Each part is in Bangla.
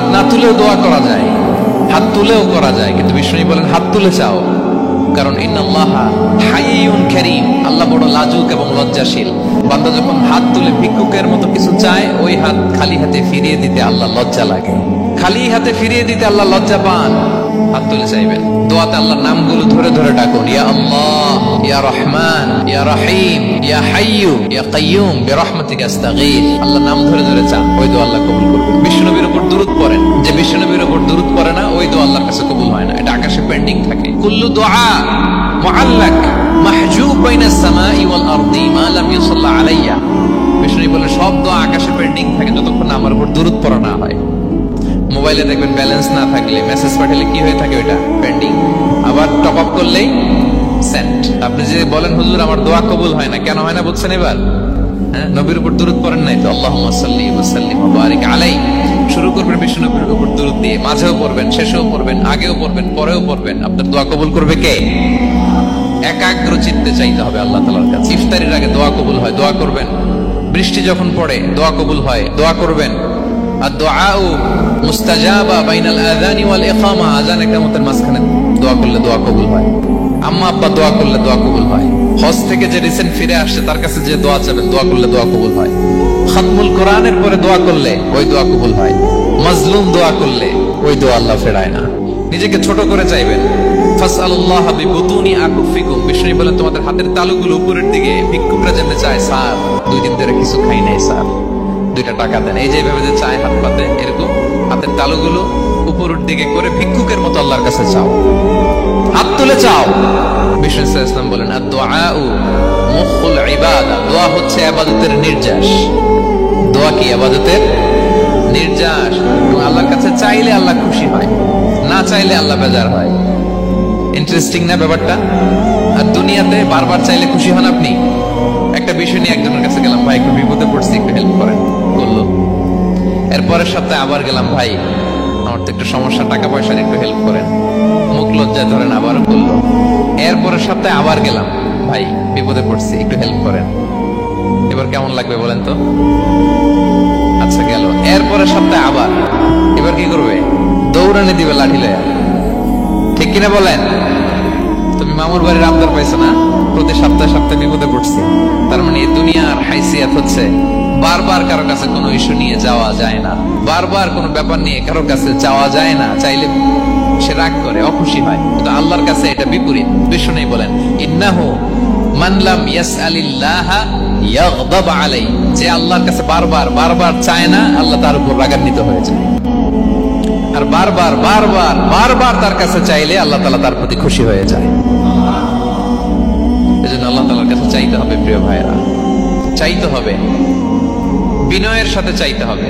হাত না তুলেও দোয়া করা যায়, হাত তুলেও করা যায়, কিন্তু বিষ্ণু বলেন হাত তুলে চাও, কারণ ইন্নাল্লাহা হাইয়ুন কারীম, আল্লাহ বড় লাজুক এবং লজ্জাশীল। বান্দা যখন হাত তুলে ভিক্ষুকের মতো কিছু চায়, ওই হাত খালি হাতে ফিরিয়ে দিতে আল্লাহ লজ্জা লাগে, খালি হাতে ফিরিয়ে দিতে আল্লাহ লজ্জা পান। হাত তুলে চাইবেন, দোয়াতে আল্লাহর নামগুলো ধরে ধরে ডাকুন, ইয়া আল্লাহ, ইয়া রহমান, ইয়া রহিম, ইয়া হাইয়ু, ইয়া কাইয়ুম, বিরহমাতিকা আস্তাগীথ। আল্লাহর নাম ধরে ধরে চান, ওই দোয়া আল্লাহ কবুল করবেন। বিশ্বনবীর উপর দুরূদ পড়েন, যে বিশ্বনবীর উপর দুরূদ পড়ে না, ওই দোয়া আল্লাহর কাছে কবুল হয় না, এটা আকাশে পেন্ডিং থাকে। কুল্লু দুআ মুআল্লাক মাহজুব বাইনাস সামাই ওয়াল আরদি মা লাম ইউসাল্লা আলাইয়া। বিষ্ণু বলেন সব দোয়া আকাশে পেন্ডিং থাকে যতক্ষণ না আমার উপর দুরূদ পড়া না হয়। মোবাইলে দেখবেন ব্যালেন্স না থাকলে মেসেজ পাঠালে কি হয়ে থাকে, ওইটা পেন্ডিং, আবার টপ আপ করলেই সেন্ট। আপনি যে বলেন হুজুর আমার দোয়া কবুল হয় না, কেন হয় না বুঝছেন এবার? হ্যাঁ, নবীর উপর দুরূদ পড়েন নাই তো। আল্লাহুম্মা সাল্লি ওয়া সাল্লিম ওয়া বারিক আলাইহি। শুরু করবেন বিষ্ণু নবীর উপর দুরূদ দিয়ে, মাঝেও পড়বেন, শেষেও পড়বেন, আগেও পড়বেন, পরেও পড়বেন। আপনার দোয়া কবুল করবে কে? একাগ্র চিত্তে চাইতে হবে আল্লাহ তাআলার কাছে। ইফতারির আগে দোয়া কবুল হয়, দোয়া করবেন। বৃষ্টি যখন পড়ে দোয়া কবুল হয়, দোয়া করবেন। আর দুআউ মুস্তাজাবা বাইনাল আযানি ওয়াল ইকামা, আযান ইকামতের মাঝখানে দোয়া করলে দোয়া কবুল হয়। আম্মা আব্বা দোয়া করলে দোয়া কবুল হয়। হজ থেকে যে রিসেন্ট ফিরে আসছে তার কাছে যে দোয়া চাবেন, দোয়া করলে দোয়া কবুল হয়। খাতমুল কোরআনের পরে দোয়া করলে ওই দোয়া কবুল হয়। মাজলুম দোয়া করলে ওই দোয়া আল্লাহ ফেরায় না। নিজেকে ছোট করে চাইবেন। ফাসআলুল্লাহ বিবুতুনি আকুফিকুম। বিষ্ণু বলেন তোমাদের হাতের তালুগুলো উপরের দিকে, ভিক্ষুকরা যেমন চায়, স্যার 2 দিন ধরে কিছু খাই নাই স্যার, 2টা টাকা দেন, এই যে এইভাবে যে চায় হাত পাতে, এরকম হাতের তালুগুলো উপরের দিকে করে ভিক্ষুকের মতো আল্লাহর কাছে চাও, হাত তুলে চাও। বিষ্ণু সাল্লাল্লাহু আলাইহি ওয়াসাল্লাম বলেন আদ-দুআউ মুখুল ইবাদা, দোয়া হচ্ছে ইবাদতের নির্যাস। দোয়া কি? ইবাদতের নির্যাস। আল্লাহর কাছে চাইলে আল্লাহ খুশি হয়, না চাইলে আল্লাহ বেজার হয়। ইন্টারেস্টিং না ব্যাপারটা? আর দুনিয়াতে বারবার চাইলে খুশি হন আপনি? একটা বিষয় নিয়ে একজনের কাছে গেলাম, ভাই একটু বিপদে পড়ছি, একটু হেল্প করেন, করলো। এরপরের সপ্তাহে আবার গেলাম, ভাই আমার তো একটু সমস্যা, টাকা পয়সার একটু হেল্প করেন, মুখ লজ্জায় ধরেন, আবারও করলো। এরপরের সপ্তাহে আবার গেলাম, ভাই বিপদে পড়ছি, একটু হেল্প করেন। এবার কেমন লাগবে বলেন তো? আচ্ছা গেল। এরপরের সপ্তাহে আবার, এবার কি করবে? দৌড়ানি দিবে লাঠি লয়া, ঠিক কিনা বলেন? তুমি মামুর বাড়ির আবদার পাইছো না, প্রতি সপ্তাহে সপ্তাহে বিপদে পড়ছি। তার মানে এই দুনিয়ার হাইসিয়াত হচ্ছে বারবার কারো কাছে কোনো ইস্যু নিয়ে যাওয়া যায় না, বারবার কোনো ব্যাপার নিয়ে কারো কাছে যাওয়া যায় না। চাইলে সে রাগ করে, অখুশি হয়, কিন্তু আল্লাহর কাছে এটা বিপরীত। বিষ্ণু বলেন ইন্নাহু মান লাম ইয়াসআলিল্লাহা ইয়াগদাব আলাইহি, যে আল্লাহর কাছে বারবার বারবার চায় না, আল্লাহ তার উপর রাগান্বিত হয়ে যায়। আর বারবার বারবার বারবার তার কাছে চাইলে আল্লাহ তাআলা তার প্রতি খুশি হয়ে যায়। এজন্য আল্লাহ তাআলার কাছে চাইতে হবে প্রিয় ভাইরা, চাইতে হবে, বিনয়ের সাথে চাইতে হবে,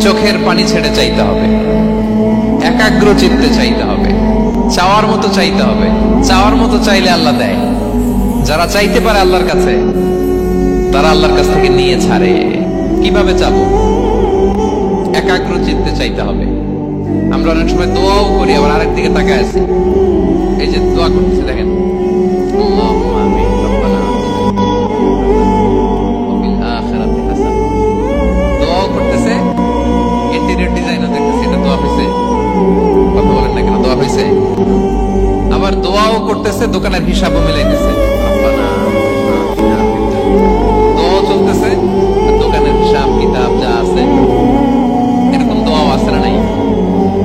চোখের পানি ছেড়ে চাইতে হবে, একাগ্র চিত্তে চাইতে হবে, চাওয়ার মতো চাইতে হবে। চাওয়ার মতো চাইলে আল্লাহ দেয়। যারা চাইতে পারে আল্লাহর কাছে, তারা আল্লাহর কাছ থেকে নিয়ে ছাড়ে। কিভাবে চাবো? একাগ্র চিত্তে চাইতে হবে। আমরা অনেক সময় দোয়াও করি, আবার আরেক দিকে তাকায় আছি। এই যে দোয়া করতেছি, দেখেন আল্লাহুম্মা আমিন রব্বানা ওয়াফিল আখিরাতি হাসান। দোয়াও করতেছে, ইন্টেরিয়র ডিজাইনও দেখতেছে, এটা দোয়া হইছে? কথা বলেন না কেন? দোয়া হইছে? আবার দোয়াও করতেছে, দোকানের হিসাবও মিলাইতেছে, রব্বানা দোয়াও চলতেছে, দোকানের হিসাব কিতাব যা আছে এরকম দোয়াও আছে না নাই?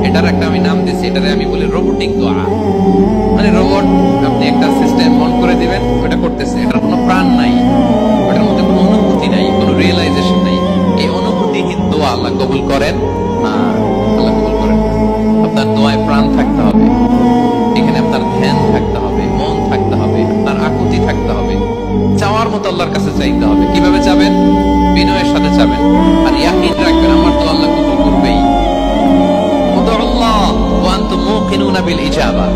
এটার একটা আমি নাম দিচ্ছি, এটারে আমি বলি রোবোটিক দোয়া। মানে রোবট, আপনি একটা সিস্টেম অন করে দিবেন, ওটা করতেছে, এটার কোনো প্রাণ নাই, ওটার মধ্যে কোনো অনুভূতি নাই, কোনো রিয়েলাইজেশন নাই। এই অনুভূতিহীন দোয়া আল্লাহ কবুল করেন না, আল্লাহ কবুল করেন না। আপনার দোয়ায় প্রাণ থাকতে হবে, এখানে আপনার ধ্যান থাকতে হবে, মন থাকতে হবে, আপনার আকুতি থাকতে হবে, চাওয়ার মতো আল্লাহর কাছে চাইতে হবে। কিভাবে চাবেন? বিনয়ের সাথে চাবেন, আর ইয়াকিন রাখবেন আমার তো আল্লাহ কবুল করবেই। উদুল্লাহ ওয়া আনতুম মুকিনুনা বিল ইজাবা,